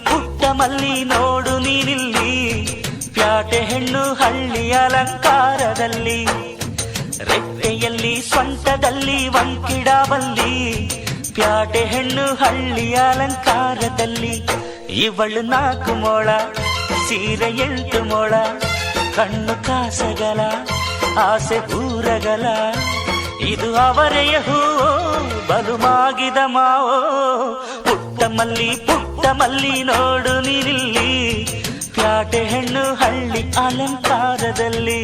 ಪುಟ್ಟ ಮಲ್ಲಿ ನೋಡು ನೀನಿಲ್ಲಿ, ಪ್ಯಾಟೆ ಹೆಣ್ಣು ಹಳ್ಳಿ ಅಲಂಕಾರದಲ್ಲಿ, ರೆಟ್ಟೆಯಲ್ಲಿ ಸೊಂಟದಲ್ಲಿ ವಂಕಿಡಬಲ್ಲಿ, ಪ್ಯಾಟೆ ಹೆಣ್ಣು ಹಳ್ಳಿ ಅಲಂಕಾರದಲ್ಲಿ. ಇವಳು 4 ಮೊಳ ಸೀರೆ 8 ಮೊಳ, ಕಣ್ಣು ಕಾಸಗಲ ಆಸೆ ಊರಗಲ, ಇದು ಅವರೆಯ ಹೂವೋ ಬಲು ಮಾಗಿದ ಮಾವೋ. ಪುಟ್ಟ ಮಲ್ಲಿ ನೋಡು ನೀನಿಲ್ಲಿ, ಪ್ಯಾಟೆ ಹೆಣ್ಣು ಹಳ್ಳಿ ಅಲಂಕಾರದಲ್ಲಿ.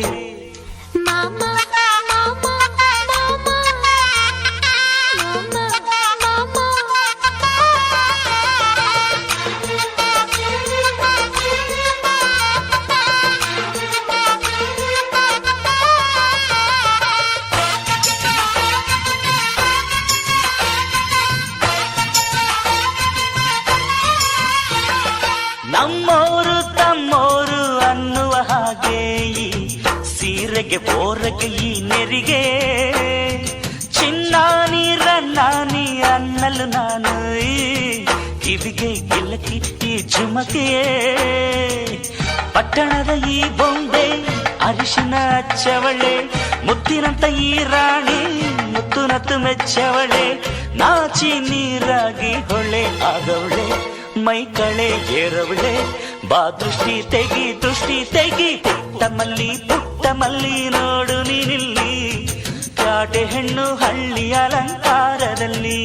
ನಮ್ಮೋರು ತಮ್ಮೋರು ಅನ್ನುವ ಹಾಗೆ ಈ ಸೀರೆಗೆ ಬೋರಗೆ ಈ ನೆರಿಗೆ, ಚಿನ್ನಾನಿ ರನ್ನಾನಿ ಅನ್ನಲು ನಾನು ಈ ಕಿವಿಗೆ ಗಿಲಕಿ ಈ ಜುಮಕೆ. ಪಟ್ಟಣದ ಈ ಬೊಂಬೆ ಅರಿಶಿನ ಹಚ್ಚವಳೆ, ಮುತ್ತಿನಂತ ಈ ರಾಣಿ ಮುತ್ತು ನತ್ತು ಮೆಚ್ಚವಳೆ, ನಾಚಿ ನೀರಾಗಿ ಹೊಳೆ ಆಗವಳೆ, ಮೈ ಕಳೆ ಏರವಳೆ, ಬಾ ದೃಷ್ಟಿ ತೆಗಿ. ಪುಟ್ಟ ಮಲ್ಲಿ ನೋಡು ನೀನಿಲ್ಲಿ, ಪ್ಯಾಟೆ ಹೆಣ್ಣು ಹಳ್ಳಿ ಅಲಂಕಾರದಲ್ಲಿ,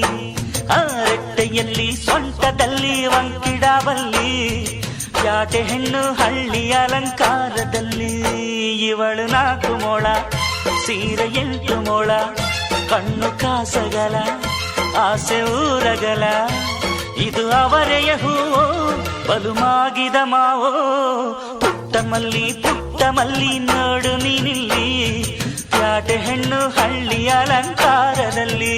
ರೆಟ್ಟೆಯಲ್ಲಿ ಸೊಂಟದಲ್ಲಿ ವಂಕಿಡಬಲ್ಲಿ, ಪ್ಯಾಟೆ ಹೆಣ್ಣು ಹಳ್ಳಿ ಅಲಂಕಾರದಲ್ಲಿ. ಇವಳು 4 ಮೊಳ ಸೀರೆ 8 ಮೊಳ, ಕಣ್ಣು ಕಾಸಗಲ ಆಸೆ ಊರಗಲ, ಇದು ಅವರೆಯ ಹೂವೋ ಬಲು ಮಾಗಿದ ಮಾವೋ. ಪುಟ್ಟ ಮಲ್ಲಿ ನೋಡು ನೀನಿಲ್ಲಿ, ಪ್ಯಾಟೆ ಹೆಣ್ಣು ಹಳ್ಳಿ ಅಲಂಕಾರದಲ್ಲಿ.